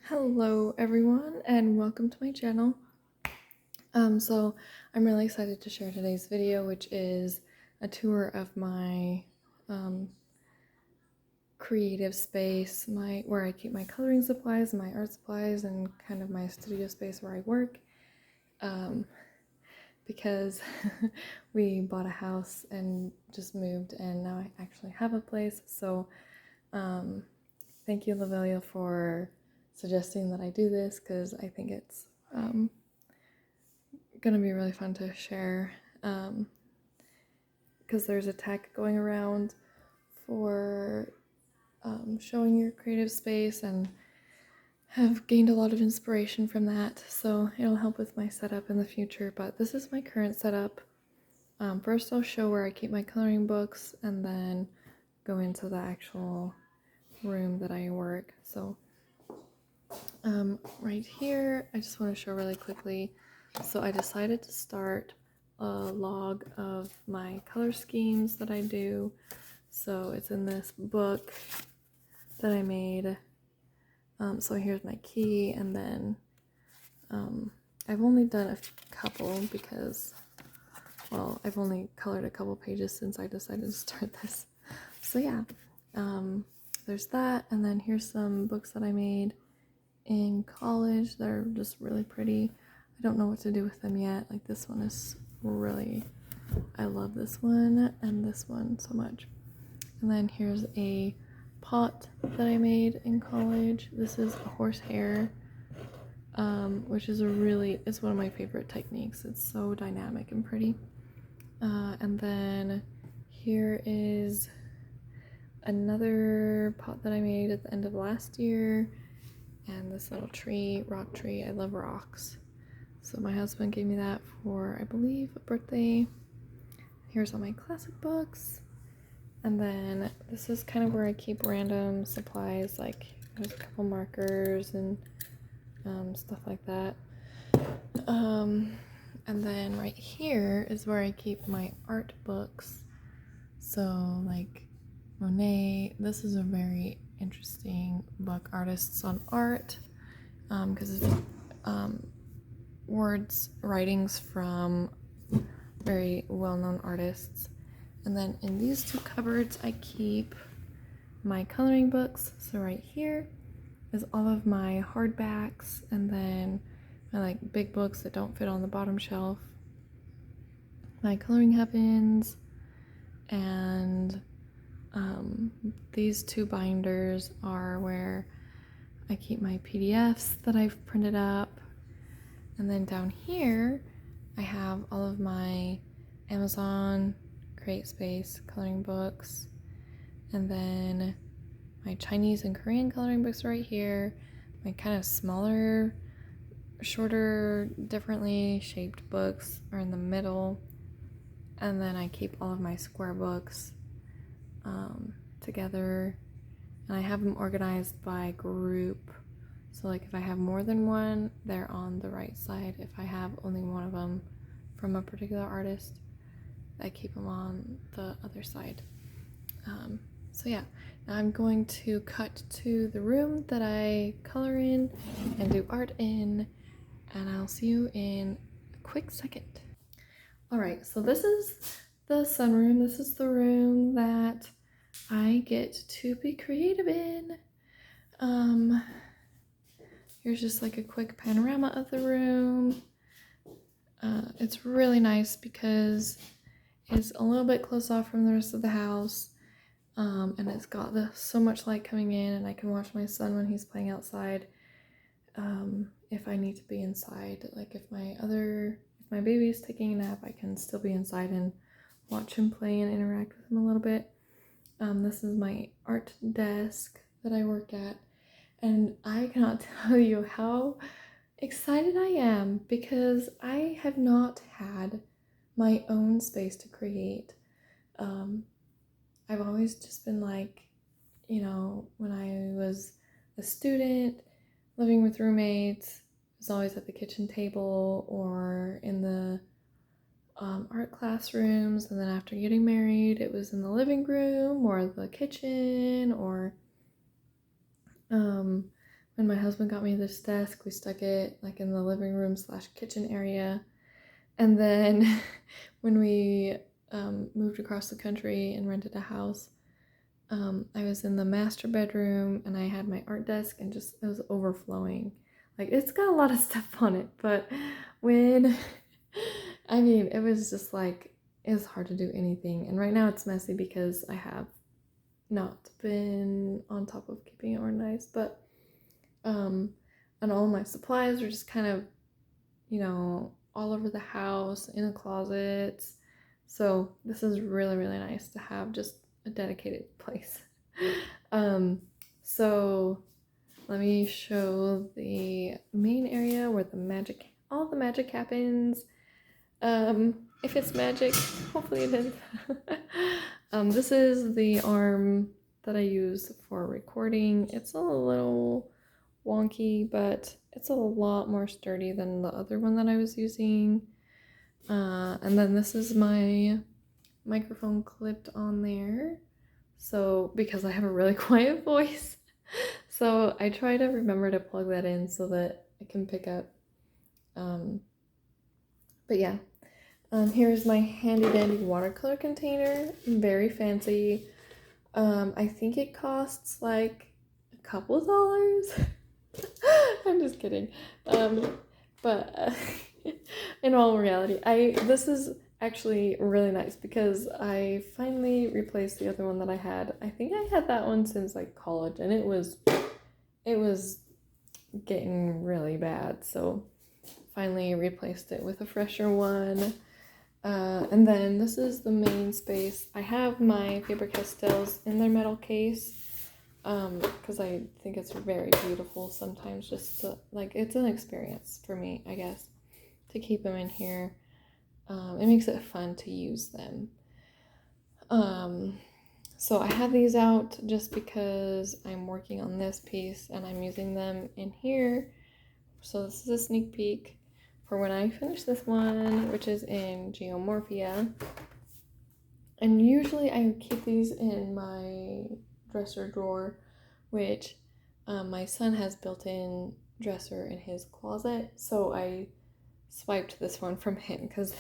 Hello everyone and welcome to my channel. So I'm really excited to share today's video, which is a tour of my creative space, where I keep my coloring supplies, my art supplies, and kind of my studio space where I work. Because we bought a house and just moved, and now I actually have a place. So thank you, Lavelia, for suggesting that I do this, because I think it's gonna be really fun to share, because there's a tag going around for showing your creative space, and have gained a lot of inspiration from that, so it'll help with my setup in the future. But this is my current setup. First I'll show where I keep my coloring books, and then go into the actual room that I work. So right here, I just want to show really quickly. So I decided to start a log of my color schemes that I do. So it's in this book that I made. So here's my key, and then I've only done a couple because, well, I've only colored a couple pages since I decided to start this. So yeah, there's that, and then here's some books that I made in college that are just really pretty. I don't know what to do with them yet. Like, this one is really, I love this one and this one so much. And then here's a pot that I made in college. This is a horsehair, which is it's one of my favorite techniques. It's so dynamic and pretty. And then here is another pot that I made at the end of last year, and this little tree, rock tree. I love rocks, so my husband gave me that for, I believe, a birthday. Here's all my classic books, and then this is kind of where I keep random supplies, like there's a couple markers and stuff like that. And then right here is where I keep my art books. So like Monet, this is a very interesting book, Artists on Art, because it's writings from very well-known artists. And then in these two cupboards I keep my coloring books. So right here is all of my hardbacks, and then my like big books that don't fit on the bottom shelf, my coloring heavens, and these two binders are where I keep my PDFs that I've printed up. And then down here I have all of my Amazon CreateSpace coloring books, and then my Chinese and Korean coloring books right here, my kind of smaller, shorter, differently shaped books are in the middle, and then I keep all of my square books together, and I have them organized by group. So like if I have more than one, they're on the right side. If I have only one of them from a particular artist, I keep them on the other side. So yeah, now I'm going to cut to the room that I color in and do art in, and I'll see you in a quick second. Alright, so this is the sunroom. This is the room that I get to be creative in. Here's just like a quick panorama of the room. It's really nice because it's a little bit closed off from the rest of the house, and it's got so much light coming in, and I can watch my son when he's playing outside. If I need to be inside, like if my baby is taking a nap, I can still be inside and watch him play and interact with him a little bit. This is my art desk that I work at, and I cannot tell you how excited I am because I have not had my own space to create. I've always just been like, when I was a student living with roommates, I was always at the kitchen table or in the art classrooms, and then after getting married it was in the living room or the kitchen, or when my husband got me this desk, we stuck it like in the living room / kitchen area. And then when we moved across the country and rented a house, I was in the master bedroom and I had my art desk and just it was overflowing. Like it's got a lot of stuff on it, but when I mean it was just like it was hard to do anything. And right now it's messy because I have not been on top of keeping it organized, but and all my supplies are just kind of, you know, all over the house, in the closets. So this is really, really nice to have just a dedicated place. So let me show the main area where all the magic happens. If it's magic, hopefully it is. This is the arm that I use for recording. It's a little wonky, but it's a lot more sturdy than the other one that I was using. And then this is my microphone clipped on there. So because I have a really quiet voice, so I try to remember to plug that in so that I can pick up. But yeah, here's my handy dandy watercolor container. Very fancy. I think it costs like a couple dollars. I'm just kidding. But in all reality, this is actually really nice because I finally replaced the other one that I had. I think I had that one since like college, and it was getting really bad. So finally replaced it with a fresher one. And then this is the main space. I have my Faber-Castells in their metal case because I think it's very beautiful sometimes, just to, like, it's an experience for me, I guess, to keep them in here. It makes it fun to use them. So I have these out just because I'm working on this piece and I'm using them in here. So this is a sneak peek for when I finish this one, which is in Geomorphia. And usually I keep these in my dresser drawer, which my son has built-in dresser in his closet. So I swiped this one from him because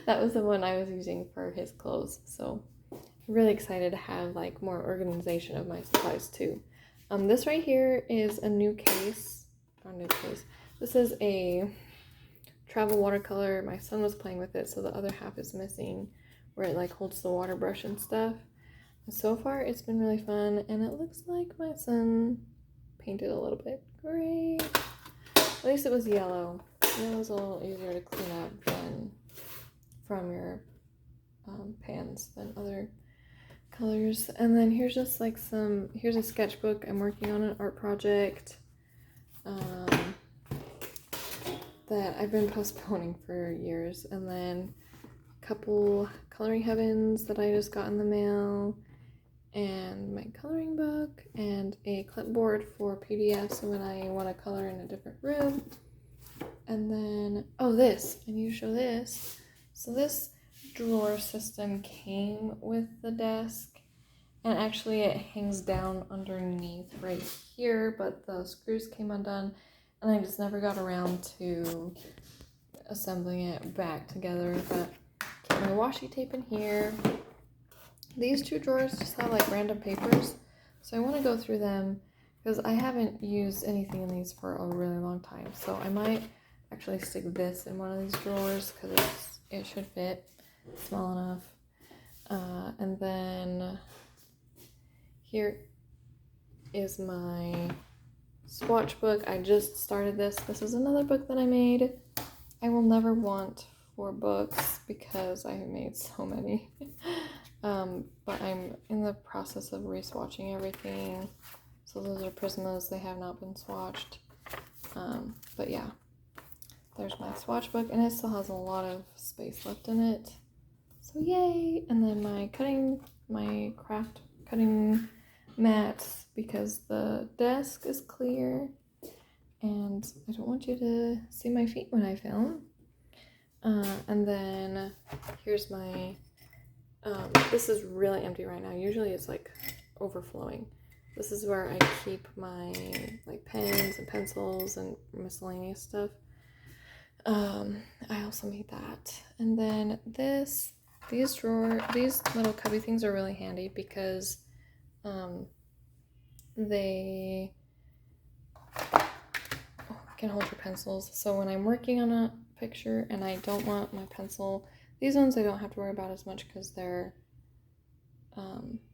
that was the one I was using for his clothes. So I'm really excited to have like more organization of my supplies too. This right here is a new case. This is a travel watercolor. My son was playing with it, so the other half is missing, where it like holds the water brush and stuff. And so far it's been really fun, and it looks like my son painted a little bit gray. At least it was yellow. Yellow's a little easier to clean up than from your pans than other colors. And then here's just like here's a sketchbook. I'm working on an art project that I've been postponing for years. And then a couple coloring heavens that I just got in the mail, and my coloring book, and a clipboard for PDFs when I want to color in a different room. And then, oh, this, I need to show this. So this drawer system came with the desk, and actually it hangs down underneath right here, but the screws came undone, and I just never got around to assembling it back together. But keep my washi tape in here. These two drawers just have like random papers, so I want to go through them because I haven't used anything in these for a really long time. So I might actually stick this in one of these drawers because it should fit, it's small enough. And then here is my swatch book. I just started this. This is another book that I made. I will never want 4 books because I have made so many. But I'm in the process of re-swatching everything. So those are Prismas. They have not been swatched. But yeah, there's my swatch book, and it still has a lot of space left in it. So yay! And then my craft cutting mats, because the desk is clear and I don't want you to see my feet when I film. And then here's my, this is really empty right now. Usually it's like overflowing. This is where I keep my like pens and pencils and miscellaneous stuff. I also made that. And then these little cubby things are really handy because they can hold your pencils. So when I'm working on a picture and I don't want my pencil, these ones I don't have to worry about as much because they're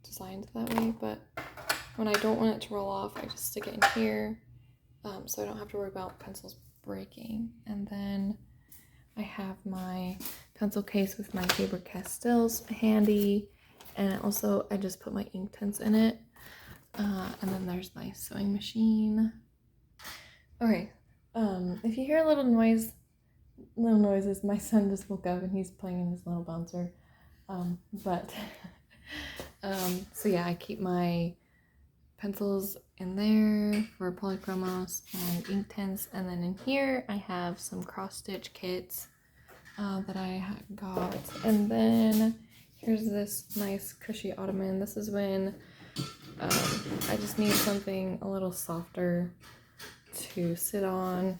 designed that way, but when I don't want it to roll off, I just stick it in here, so I don't have to worry about pencils breaking. And then I have my pencil case with my Faber-Castells handy, and also I just put my ink tints in it. And then there's my sewing machine. Okay, if you hear little noises, my son just woke up and he's playing in his little bouncer. So yeah, I keep my pencils in there for polychromos and ink tints, and then in here I have some cross stitch kits that I got. And then here's this nice cushy ottoman. This is when I just need something a little softer to sit on,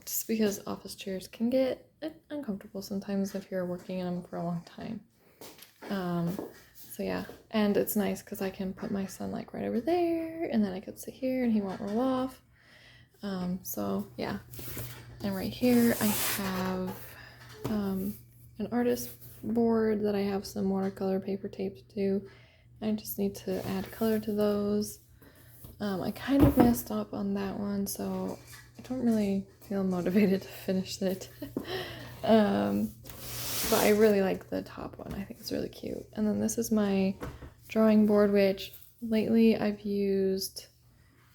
just because office chairs can get uncomfortable sometimes if you're working in them for a long time. So yeah, and it's nice because I can put my son like right over there, and then I could sit here and he won't roll off. So yeah, and right here I have an artist board that I have some watercolor paper tape to do. I just need to add color to those. I kind of messed up on that one, so I don't really feel motivated to finish it. But I really like the top one. I think it's really cute. And then this is my drawing board, which lately I've used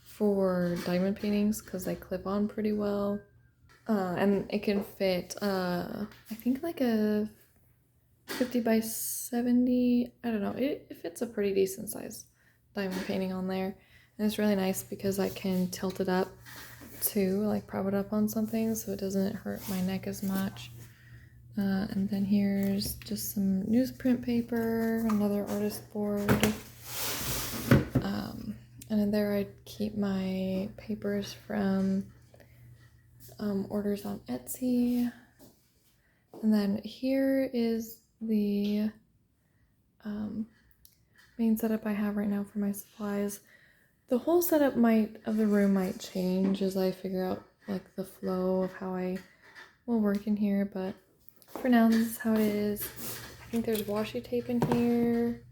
for diamond paintings because they clip on pretty well. And it can fit, I think like a 50 by 70. I don't know. It fits a pretty decent size diamond painting on there. And it's really nice because I can tilt it up too, like prop it up on something so it doesn't hurt my neck as much. And then here's just some newsprint paper, another artist board. And in there I keep my papers from orders on Etsy. And then here is the main setup I have right now for my supplies. The whole setup of the room might change as I figure out like the flow of how I will work in here, but for now this is how it is. I think there's washi tape in here,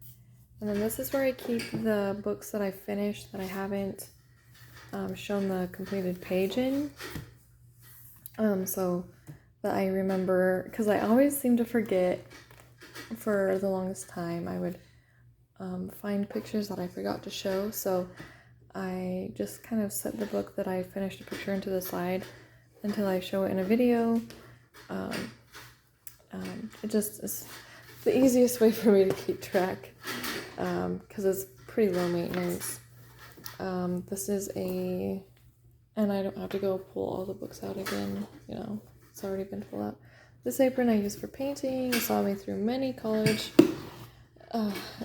and then this is where I keep the books that I finished that I haven't shown the completed page in, so that I remember, because I always seem to forget. For the longest time I would find pictures that I forgot to show, so I just kind of set the book that I finished a picture into the side until I show it in a video. It just is the easiest way for me to keep track, because it's pretty low maintenance. This is and I don't have to go pull all the books out again, you know, it's already been pulled out. This apron I use for painting. It saw me through many college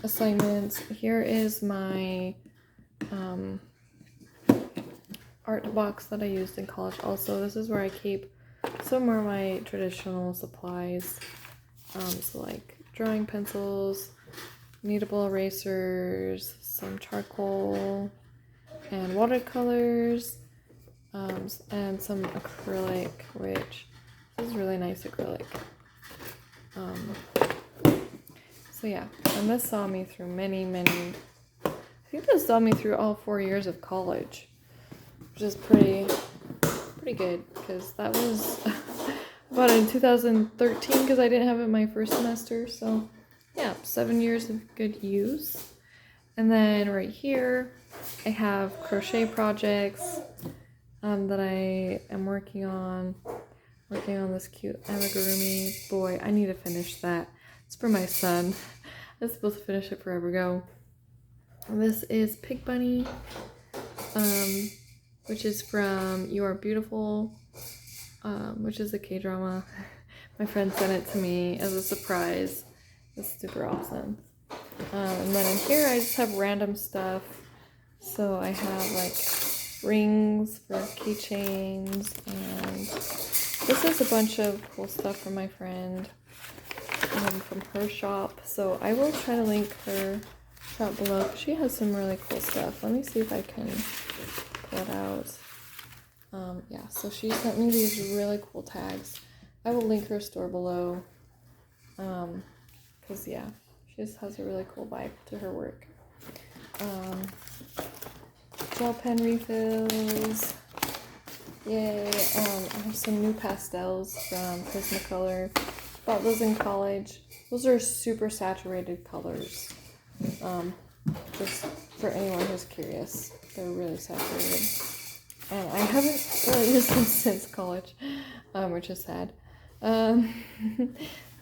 assignments. Here is my art box that I used in college also. This is where I keep some more of my traditional supplies. So like drawing pencils, kneadable erasers, some charcoal and watercolors, and some acrylic, which this is really nice acrylic. So yeah, and this saw me through many, I think this saw me through all 4 years of college, which is pretty good, because that was about in 2013, because I didn't have it my first semester. So yeah, 7 years of good use. And then right here I have crochet projects that I am working on this cute amigurumi. Boy, I need to finish that. It's for my son. I was supposed to finish it forever ago. And this is Pig Bunny, which is from You Are Beautiful, which is a K-drama. My friend sent it to me as a surprise. It's super awesome. And then in here I just have random stuff. So I have like rings for keychains, and this is a bunch of cool stuff from my friend from her shop. So I will try to link her shop below. She has some really cool stuff. Let me see if I can pull it out. Yeah, so she sent me these really cool tags. I will link her store below. Because yeah, she just has a really cool vibe to her work. Gel pen refills. Yay. I have some new pastels from Prismacolor. Bought those in college. Those are super saturated colors. Just for anyone who's curious, they're really saturated. And I haven't really used them since college, which is sad. Then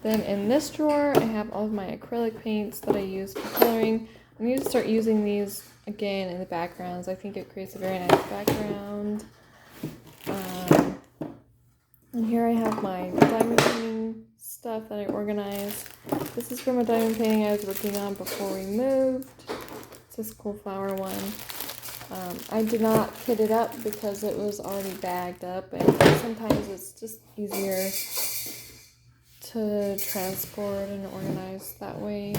in this drawer, I have all of my acrylic paints that I use for coloring. I need to start using these again in the backgrounds. I think it creates a very nice background. And here I have my diamond painting stuff that I organized. This is from a diamond painting I was working on before we moved. It's this cool flower one. I did not kit it up because it was already bagged up, and sometimes it's just easier to transport and organize that way.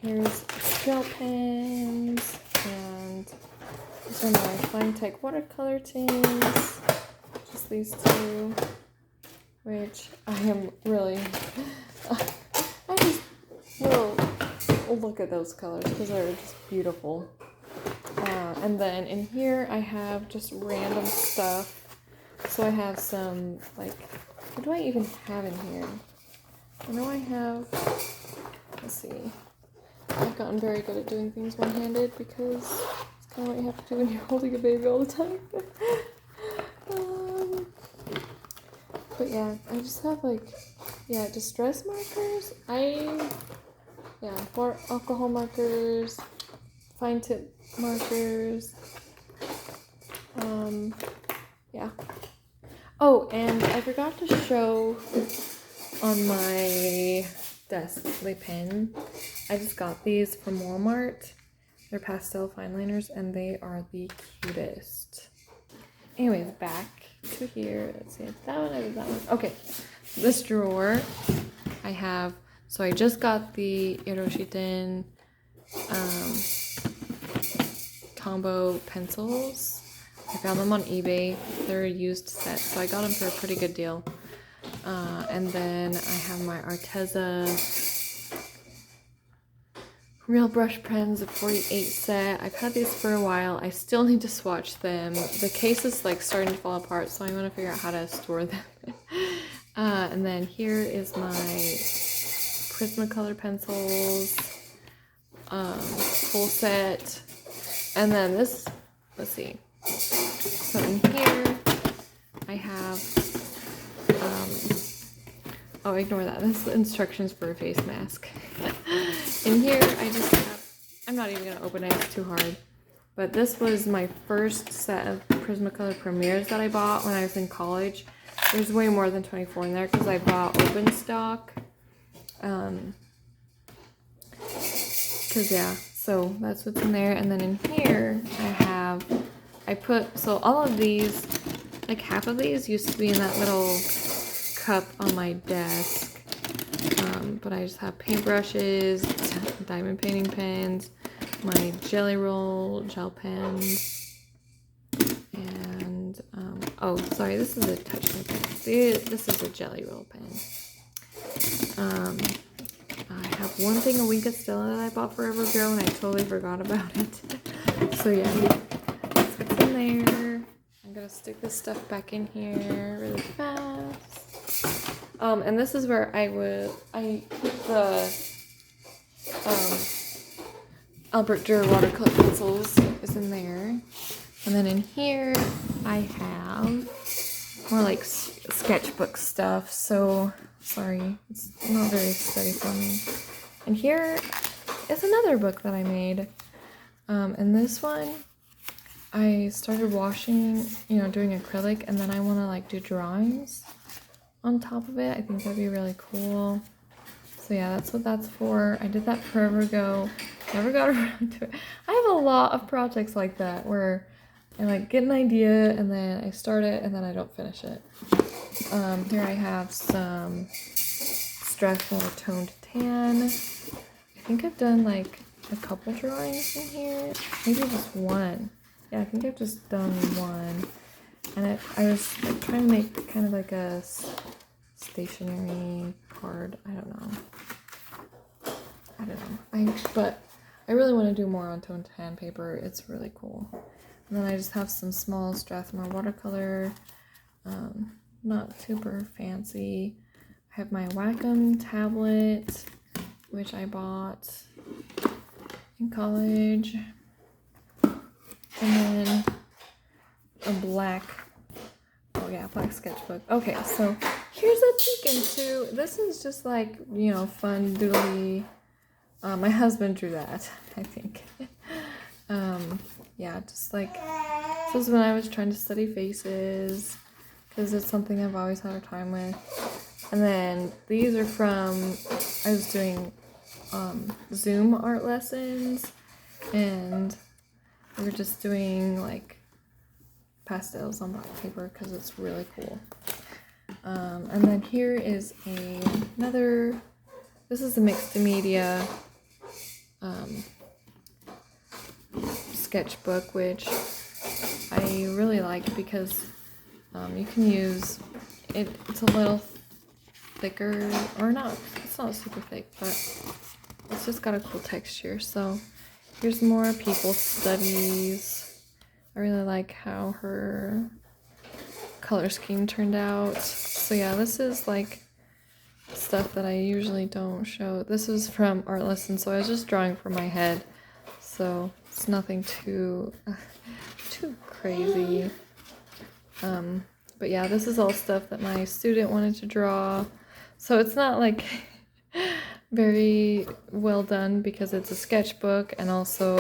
Here's gel pens, and these are my Fine Tech watercolor tins. Just these two, which I am really, I just will look at those colors because they're just beautiful. And then in here I have just random stuff. So I have some, like, what do I even have in here? I know I have, let's see. I've gotten very good at doing things one-handed because it's kind of what you have to do when you're holding a baby all the time. But yeah, I just have like, distress markers. More alcohol markers, fine tip markers. Yeah. Oh, and I forgot to show on my desk the pen. I just got these from Walmart. They're pastel fine liners, and they are the cutest. Anyways, back to here. Let's see, it's that one, I did that one. Okay, this drawer I have, so I just got the Hiroshiten combo pencils. I found them on eBay. They're a used set, so I got them for a pretty good deal. And then I have my Arteza Real Brush Pens, a 48 set. I've had these for a while. I still need to swatch them. The case is like starting to fall apart, so I want to figure out how to store them. And then here is my Prismacolor pencils, full set. And then this, let's see. So in here, I have, oh, ignore that. That's the instructions for a face mask. In here, I just have, I'm not even going to open it, it's too hard. But this was my first set of Prismacolor Premieres that I bought when I was in college. There's way more than 24 in there because I bought open stock. Because, yeah, so that's what's in there. And then in here, so all of these, like half of these used to be in that little cup on my desk. But I just have paintbrushes, diamond painting pens, my Jelly Roll gel pens, and, oh, sorry, this is a touch pen pen. This is a Jelly Roll pen. I have one thing, a Wink of Stella, that I bought forever ago, and I totally forgot about it. So yeah, that's what's in there. I'm gonna stick this stuff back in here really fast. And this is where I keep the Albert Dürer watercolor pencils is in there. And then in here I have more like sketchbook stuff. So sorry, it's not very steady for me. And here is another book that I made. And this one I started washing, doing acrylic, and then I want to like do drawings on top of it. I think that'd be really cool. So yeah, that's what that's for. I did that forever ago. Never got around to it. I have a lot of projects like that where I like get an idea and then I start it and then I don't finish it. Here I have some Strathmore toned tan. I think I've done like a couple drawings in here. Maybe just one. Yeah, I think I've just done one. And I was like trying to make kind of like a stationery card. I don't know. But I really want to do more on toned tan paper. It's really cool. And then I just have some small Strathmore watercolor. Not super fancy. I have my Wacom tablet, which I bought in college. And then a black sketchbook. Okay, so here's a peek into, this is just like, you know, fun doodly. My husband drew that, I think. Yeah, just like, this was when I was trying to study faces, because it's something I've always had a time with. And then these are from, I was doing Zoom art lessons, and we were just doing like pastels on black paper because it's really cool. And then here is another, this is a mixed media sketchbook, which I really like because you can use it. It's a little thicker, or not, it's not super thick, but it's just got a cool texture. So here's more people studies. I really like how her color scheme turned out. So yeah, this is like stuff that I usually don't show. This is from art lesson, so I was just drawing from my head. So it's nothing too crazy. But yeah, this is all stuff that my student wanted to draw. So it's not like very well done because it's a sketchbook, and also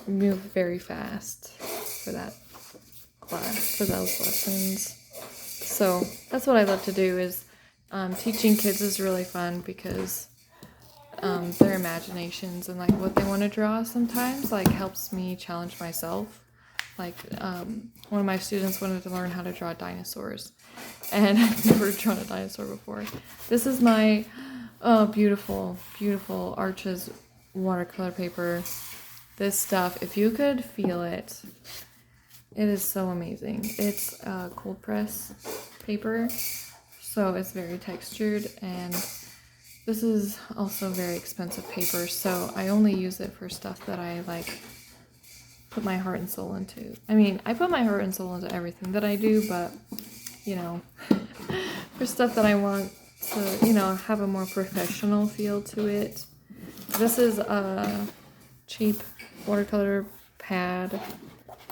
move very fast for that class, for those lessons. So that's what I love to do, is teaching kids is really fun because their imaginations and like what they want to draw sometimes like helps me challenge myself. Like one of my students wanted to learn how to draw dinosaurs, and I've never drawn a dinosaur before. This is my beautiful Arches watercolor paper. This stuff, if you could feel it, it is so amazing. It's cold press paper, so it's very textured, and this is also very expensive paper, so I only use it for stuff that I like put my heart and soul into. I mean, I put my heart and soul into everything that I do, but you know, for stuff that I want to, you know, have a more professional feel to it. This is a cheap watercolor pad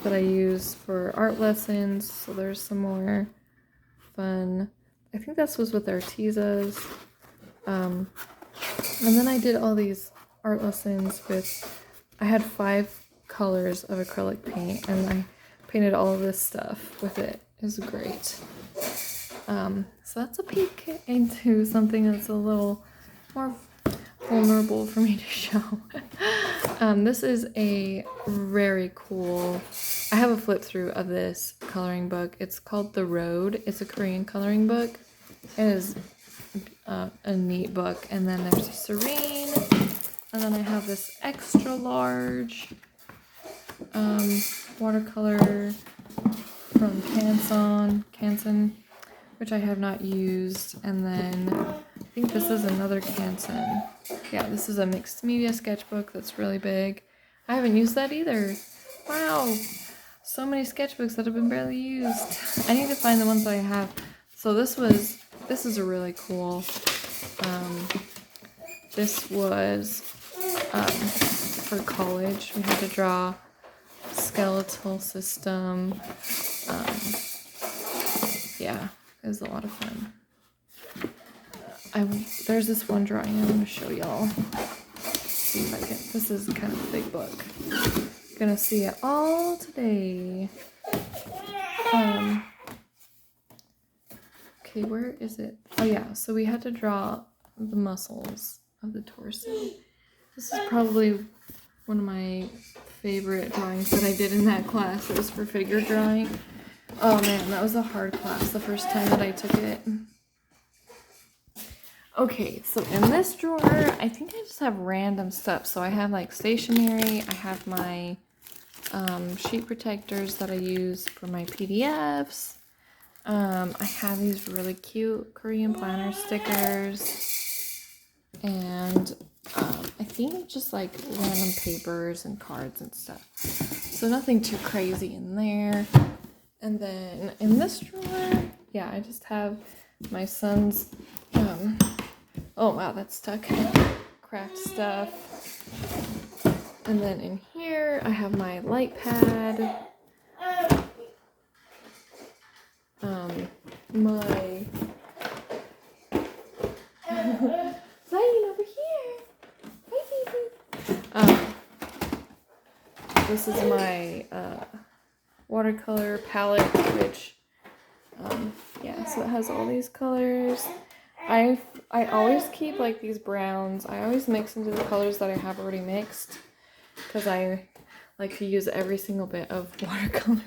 that I use for art lessons, so there's some more fun. I think this was with Artesas. And then I did all these art lessons with, I had 5 colors of acrylic paint, and I painted all of this stuff with it. It was great. So that's a peek into something that's a little more vulnerable for me to show. This is a very cool, I have a flip through of this coloring book. It's called The Road. It's a Korean coloring book. It is a neat book. And then there's a Serene, and then I have this extra large watercolor from Canson, which I have not used. And then I think this is another Canson. Yeah, this is a mixed media sketchbook that's really big. I haven't used that either. Wow, so many sketchbooks that have been barely used. I need to find the ones that I have. So this is a really cool, this was for college. We had to draw skeletal system. Yeah, it was a lot of fun. There's this one drawing I'm going to show y'all. See if I can. This is kind of a big book. Gonna see it all today. Okay, where is it? Oh yeah, so we had to draw the muscles of the torso. This is probably one of my favorite drawings that I did in that class. It was for figure drawing. Oh man, that was a hard class the first time that I took it. Okay, so in this drawer, I think I just have random stuff. So I have like stationery, I have my sheet protectors that I use for my PDFs. I have these really cute Korean planner stickers. And I think just like random papers and cards and stuff. So nothing too crazy in there. And then in this drawer, yeah, I just have my son's, oh wow, that's stuck, craft stuff. And then in here, I have my light pad, my, Zion over here, hi baby. This is my, watercolor palette, which yeah, so it has all these colors. I always keep like these browns. I always mix into the colors that I have already mixed because I like to use every single bit of watercolor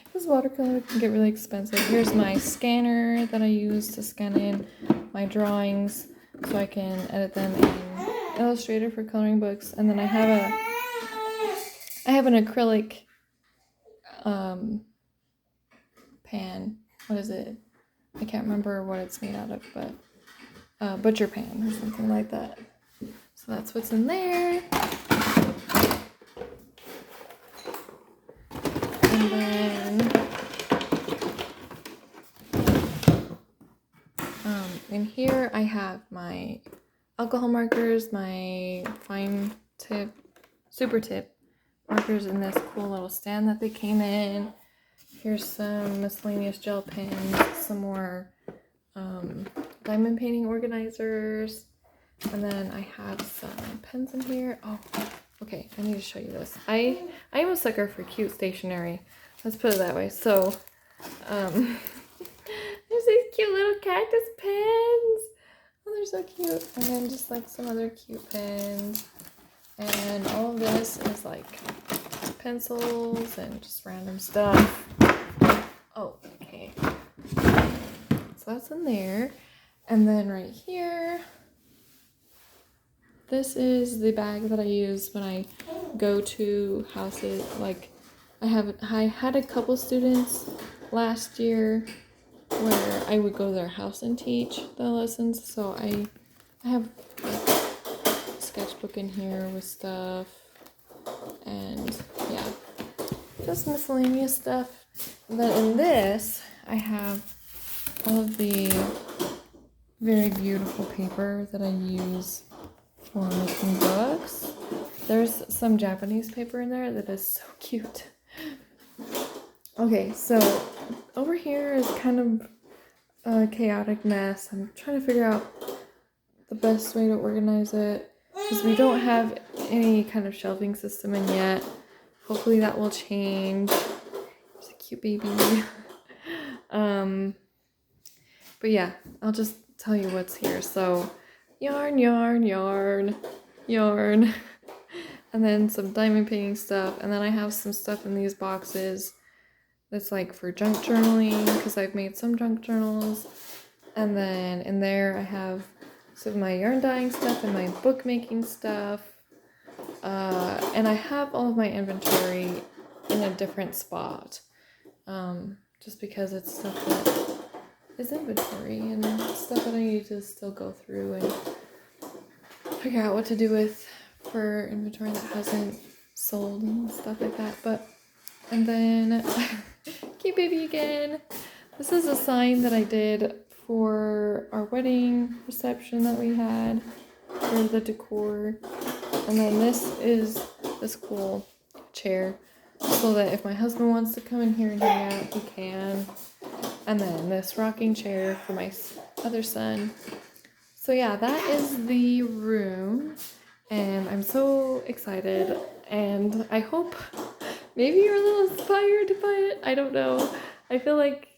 because watercolor can get really expensive. Here's my scanner that I use to scan in my drawings so I can edit them in Illustrator for coloring books. And then I have an acrylic pan. What is it? I can't remember what it's made out of, but butcher pan or something like that. So that's what's in there. And then in here I have my alcohol markers, my fine tip, super tip markers in this cool little stand that they came in. Here's some miscellaneous gel pens, some more diamond painting organizers, and then I have some pens in here. Oh, okay, I need to show you this. I am a sucker for cute stationery. Let's put it that way. So, there's these cute little cactus pens. Oh, they're so cute. And then just like some other cute pens. And all of this is like pencils and just random stuff. Oh, okay. So that's in there. And then right here, this is the bag that I use when I go to houses. Like I had a couple students last year where I would go to their house and teach the lessons. So I have a sketchbook in here with stuff and yeah, just miscellaneous stuff. And then in this, I have all of the very beautiful paper that I use for making books. There's some Japanese paper in there that is so cute. Okay, so over here is kind of a chaotic mess. I'm trying to figure out the best way to organize it because we don't have any kind of shelving system in yet. Hopefully that will change. There's a cute baby. But yeah, I'll just tell you what's here. So yarn, yarn, yarn, yarn, and then some diamond painting stuff. And then I have some stuff in these boxes that's like for junk journaling because I've made some junk journals. And then in there I have some of my yarn dyeing stuff and my bookmaking stuff. And I have all of my inventory in a different spot. Just because it's stuff that is inventory and stuff that I need to still go through and figure out what to do with for inventory that hasn't sold and stuff like that. But, and then, cute baby again. This is a sign that I did for our wedding reception that we had for the decor. And then this is this cool chair so that if my husband wants to come in here and hang out, he can. And then this rocking chair for my other son. So yeah, that is the room. And I'm so excited. And I hope maybe you're a little inspired to buy it. I don't know. I feel like,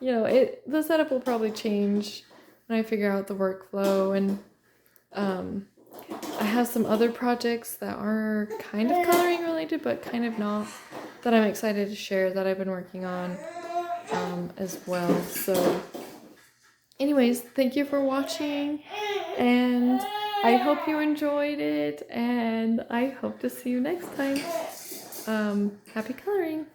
you know, the setup will probably change when I figure out the workflow. And I have some other projects that are kind of coloring related, but kind of not, that I'm excited to share that I've been working on as well. So anyways, thank you for watching, and I hope you enjoyed it, and I hope to see you next time. Happy coloring!